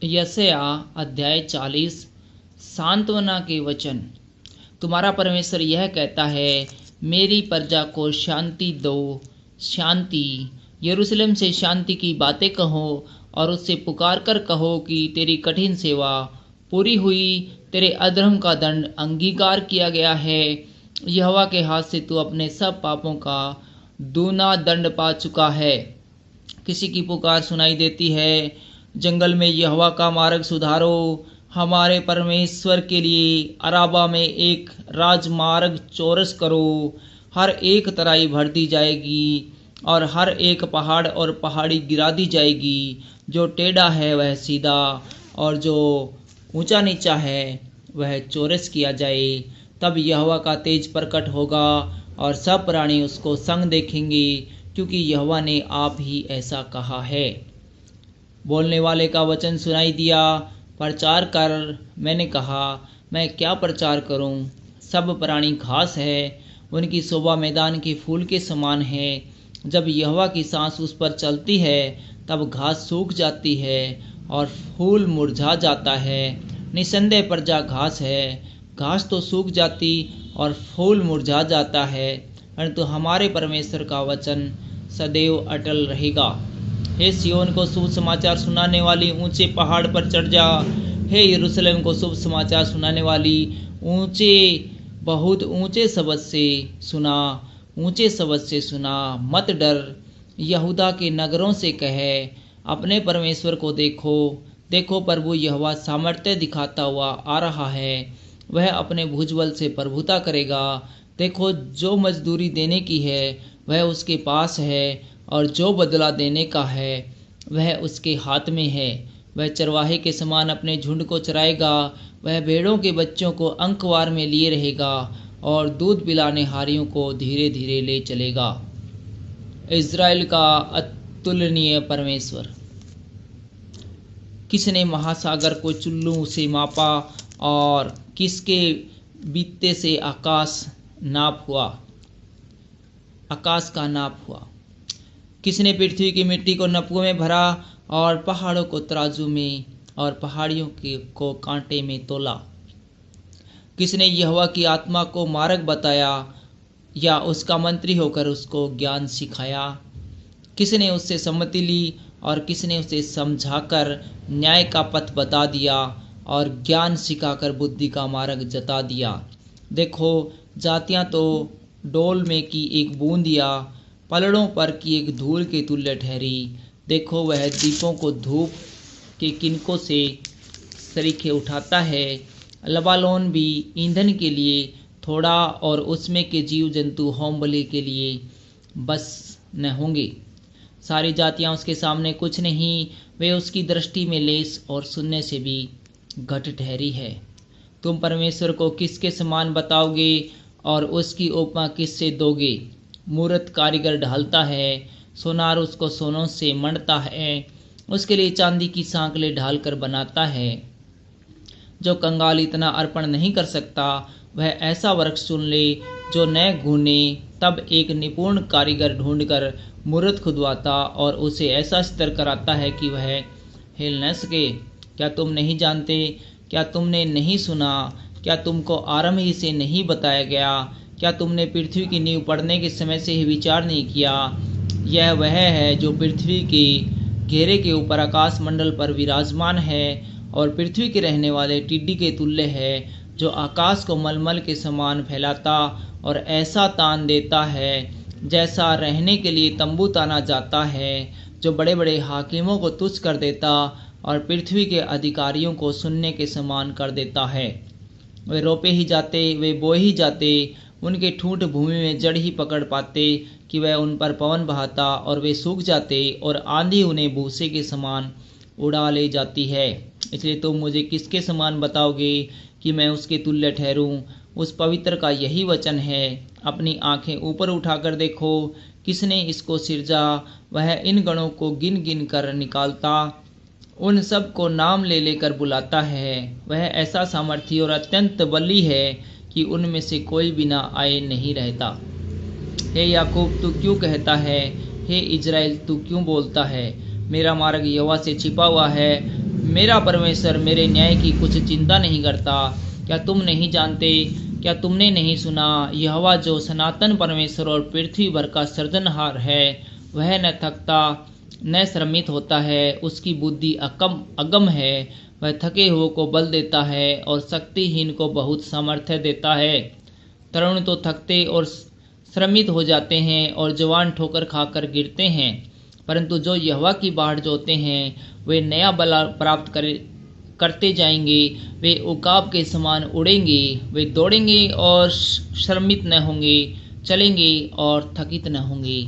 यशायाह अध्याय 40 सांत्वना के वचन। तुम्हारा परमेश्वर यह कहता है, मेरी प्रजा को शांति दो, शांति। यरूशलेम से शांति की बातें कहो और उससे पुकार कर कहो कि तेरी कठिन सेवा पूरी हुई, तेरे अधर्म का दंड अंगीकार किया गया है। यहोवा के हाथ से तू अपने सब पापों का दूना दंड पा चुका है। किसी की पुकार सुनाई देती है, जंगल में यहोवा का मार्ग सुधारो, हमारे परमेश्वर के लिए अराबा में एक राजमार्ग चौरस करो। हर एक तराई भर दी जाएगी और हर एक पहाड़ और पहाड़ी गिरा दी जाएगी। जो टेढ़ा है वह सीधा और जो ऊंचा नीचा है वह चौरस किया जाए। तब यहोवा का तेज प्रकट होगा और सब प्राणी उसको संग देखेंगे, क्योंकि यहोवा ने आप ही ऐसा कहा है। बोलने वाले का वचन सुनाई दिया, प्रचार कर। मैंने कहा, मैं क्या प्रचार करूं? सब प्राणी घास है, उनकी शोभा मैदान के फूल के समान है। जब यहोवा की सांस उस पर चलती है तब घास सूख जाती है और फूल मुरझा जाता है। निसंदेह प्रजा घास है, घास तो सूख जाती और फूल मुरझा जाता है, परंतु हमारे परमेश्वर का वचन सदैव अटल रहेगा। हे सियोन को शुभ समाचार सुनाने वाली, ऊंचे पहाड़ पर चढ़ जा। हे यरूशलेम को शुभ समाचार सुनाने वाली, बहुत ऊंचे शब्द से सुना, ऊंचे शब्द से सुना। मत डर। यहूदा के नगरों से कहे, अपने परमेश्वर को देखो। देखो, प्रभु यहोवा सामर्थ्य दिखाता हुआ आ रहा है। वह अपने भुजबल से प्रभुता करेगा। देखो, जो मजदूरी देने की है वह उसके पास है और जो बदला देने का है वह उसके हाथ में है। वह चरवाहे के समान अपने झुंड को चराएगा। वह भेड़ों के बच्चों को अंकवार में लिए रहेगा और दूध पिलाने हारियों को धीरे धीरे ले चलेगा। इज़राइल का अतुलनीय परमेश्वर। किसने महासागर को चुल्लू से मापा और किसके बीते से आकाश का नाप हुआ? किसने पृथ्वी की मिट्टी को नपुओं में भरा और पहाड़ों को तराजू में और पहाड़ियों को कांटे में तोला? किसने यहोवा की आत्मा को मार्ग बताया या उसका मंत्री होकर उसको ज्ञान सिखाया? किसने उससे सम्मति ली और किसने उसे समझाकर न्याय का पथ बता दिया और ज्ञान सिखाकर बुद्धि का मार्ग जता दिया? देखो, जातियां तो डोल में की एक बूंद या पलड़ों पर की एक धूल के तुल्य ठहरी। देखो, वह दीपों को धूप के किनकों से सरीखे उठाता है। लबालोन भी ईंधन के लिए थोड़ा और उसमें के जीव जंतु होम बलि के लिए बस न होंगे। सारी जातियां उसके सामने कुछ नहीं, वे उसकी दृष्टि में लेस और सुनने से भी घट ठहरी है। तुम परमेश्वर को किसके समान बताओगे और उसकी उपमा किससे दोगे? मूरत कारीगर ढालता है, सोनार उसको सोनों से मढ़ता है, उसके लिए चांदी की सांकलें ढालकर बनाता है। जो कंगाल इतना अर्पण नहीं कर सकता वह ऐसा वृक्ष चुन ले जो न घूने। तब एक निपुण कारीगर ढूंढकर मूरत खुदवाता और उसे ऐसा स्थिर कराता है कि वह हिल न सके। क्या तुम नहीं जानते? क्या तुमने नहीं सुना? क्या तुमको आरंभ ही से नहीं बताया गया? क्या तुमने पृथ्वी की नींव पड़ने के समय से ही विचार नहीं किया? यह वह है जो पृथ्वी के घेरे के ऊपर आकाश मंडल पर विराजमान है और पृथ्वी के रहने वाले टिड्डी के तुल्य है, जो आकाश को मलमल के समान फैलाता और ऐसा तान देता है जैसा रहने के लिए तंबू ताना जाता है, जो बड़े बड़े हाकिमों को तुच्छ कर देता और पृथ्वी के अधिकारियों को सुनने के समान कर देता है। वे रोपे ही जाते, वे बोए ही जाते, उनके ठूंठ भूमि में जड़ ही पकड़ पाते कि वह उन पर पवन बहाता और वे सूख जाते और आंधी उन्हें भूसे के समान उड़ा ले जाती है। इसलिए तुम मुझे किसके समान बताओगे कि मैं उसके तुल्य ठहरूं? उस पवित्र का यही वचन है। अपनी आंखें ऊपर उठाकर देखो, किसने इसको सिरजा? वह इन गणों को गिन गिन कर निकालता, उन सब को नाम ले लेकर बुलाता है। वह ऐसा सामर्थी और अत्यंत बली है कि उनमें से कोई बिना आए नहीं रहता। हे याकूब, तू क्यों कहता है? हे इज़राइल, तू क्यों बोलता है? मेरा मार्ग यहोवा से छिपा हुआ है, मेरा परमेश्वर मेरे न्याय की कुछ चिंता नहीं करता। क्या तुम नहीं जानते, क्या तुमने नहीं सुना? यहोवा जो सनातन परमेश्वर और पृथ्वी भर का सृजनहार है, वह न थकता न श्रमित होता है। उसकी बुद्धि अगम है। वह थके हुए को बल देता है और शक्तिहीन को बहुत सामर्थ्य देता है। तरुण तो थकते और श्रमित हो जाते हैं और जवान ठोकर खाकर गिरते हैं, परंतु जो यहोवा की बाट जोते हैं वे नया बल प्राप्त करते जाएंगे। वे उकाब के समान उड़ेंगे। वे दौड़ेंगे और श्रमित न होंगे, चलेंगे और थकित न होंगे।